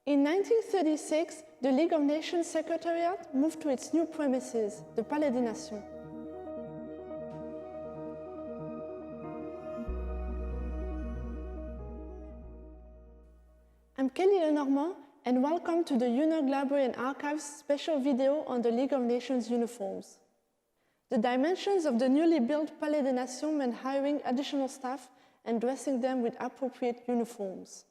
In 1936, the League of Nations Secretariat moved to its new premises, the Palais des Nations. I'm Kelly Lenormand, and welcome to the UNOG Library and Archives special video on the League of Nations uniforms. The dimensions of the newly built Palais des Nations meant hiring additional staff and dressing them with appropriate uniforms.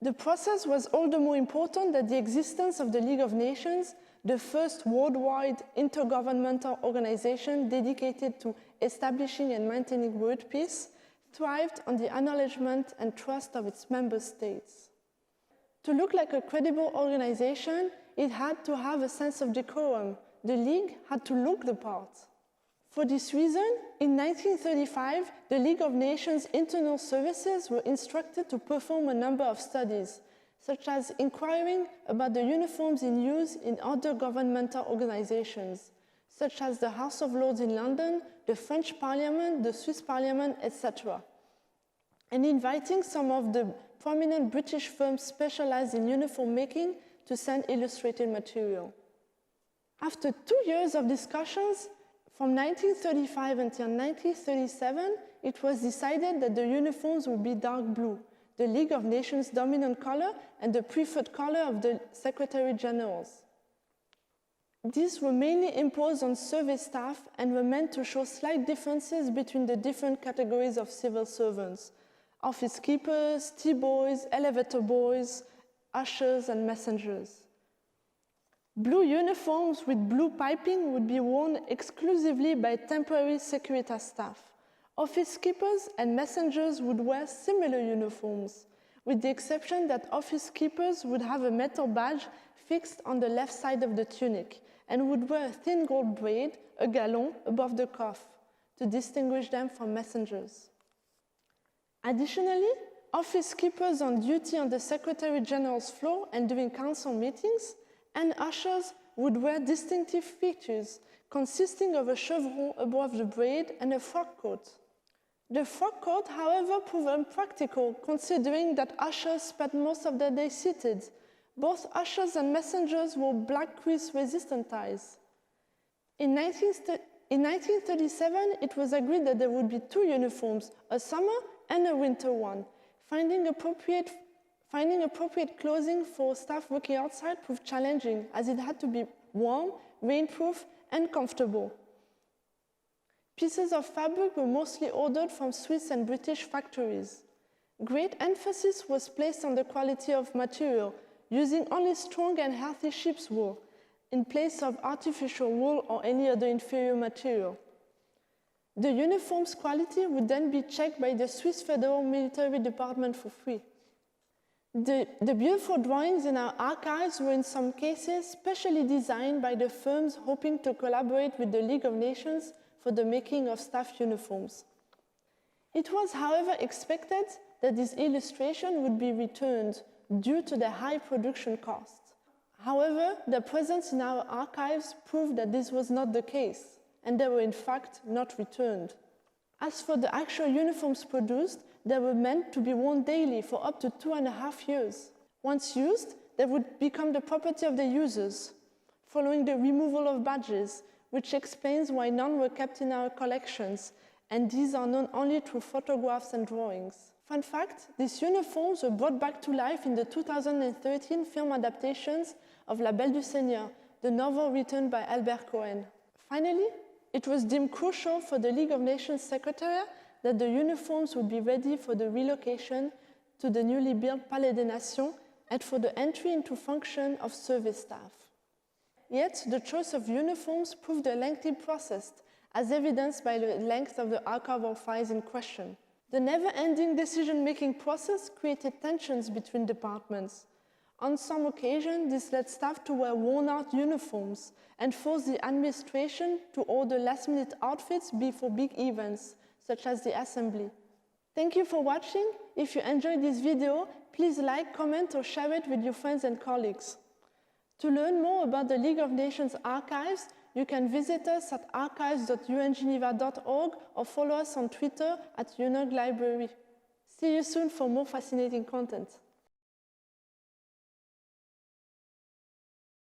The process was all the more important that the existence of the League of Nations, the first worldwide intergovernmental organization dedicated to establishing and maintaining world peace, thrived on the acknowledgement and trust of its member states. To look like a credible organization, it had to have a sense of decorum. The League had to look the part. For this reason, in 1935, the League of Nations internal services were instructed to perform a number of studies, such as inquiring about the uniforms in use in other governmental organizations, such as the House of Lords in London, the French Parliament, the Swiss Parliament, etc., and inviting some of the prominent British firms specialized in uniform making to send illustrated material. After 2 years of discussions, from 1935 until 1937, it was decided that the uniforms would be dark blue, the League of Nations' dominant color and the preferred color of the Secretary Generals. These were mainly imposed on service staff and were meant to show slight differences between the different categories of civil servants: office keepers, tea boys, elevator boys, ushers, and messengers. Blue uniforms with blue piping would be worn exclusively by temporary Securitas staff. Office keepers and messengers would wear similar uniforms, with the exception that office keepers would have a metal badge fixed on the left side of the tunic and would wear a thin gold braid, a galon, above the cuff to distinguish them from messengers. Additionally, office keepers on duty on the Secretary General's floor and during council meetings and ushers would wear distinctive features consisting of a chevron above the braid and a frock coat. The frock coat, however, proved impractical considering that ushers spent most of their day seated. Both ushers and messengers wore black crease-resistant ties. In 1937, it was agreed that there would be 2 uniforms, a summer and a winter one. Finding appropriate clothing for staff working outside proved challenging, as it had to be warm, rainproof, and comfortable. Pieces of fabric were mostly ordered from Swiss and British factories. Great emphasis was placed on the quality of material, using only strong and healthy sheep's wool, in place of artificial wool or any other inferior material. The uniform's quality would then be checked by the Swiss Federal Military Department for free. The beautiful drawings in our archives were in some cases specially designed by the firms hoping to collaborate with the League of Nations for the making of staff uniforms. It was, however, expected that this illustration would be returned due to the high production cost. However, their presence in our archives proved that this was not the case, and they were in fact not returned. As for the actual uniforms produced, they were meant to be worn daily for up to 2.5 years. Once used, they would become the property of the users, following the removal of badges, which explains why none were kept in our collections, and these are known only through photographs and drawings. Fun fact, these uniforms were brought back to life in the 2013 film adaptations of La Belle du Seigneur, the novel written by Albert Cohen. Finally, it was deemed crucial for the League of Nations Secretariat that the uniforms would be ready for the relocation to the newly built Palais des Nations and for the entry into function of service staff. Yet, the choice of uniforms proved a lengthy process, as evidenced by the length of the archival files in question. The never-ending decision-making process created tensions between departments. On some occasions, this led staff to wear worn-out uniforms and forced the administration to order last-minute outfits before big events, such as the assembly. Thank you for watching. If you enjoyed this video, please like, comment, or share it with your friends and colleagues. To learn more about the League of Nations archives, you can visit us at archives.ungeneva.org or follow us on Twitter at UNOG Library. See you soon for more fascinating content.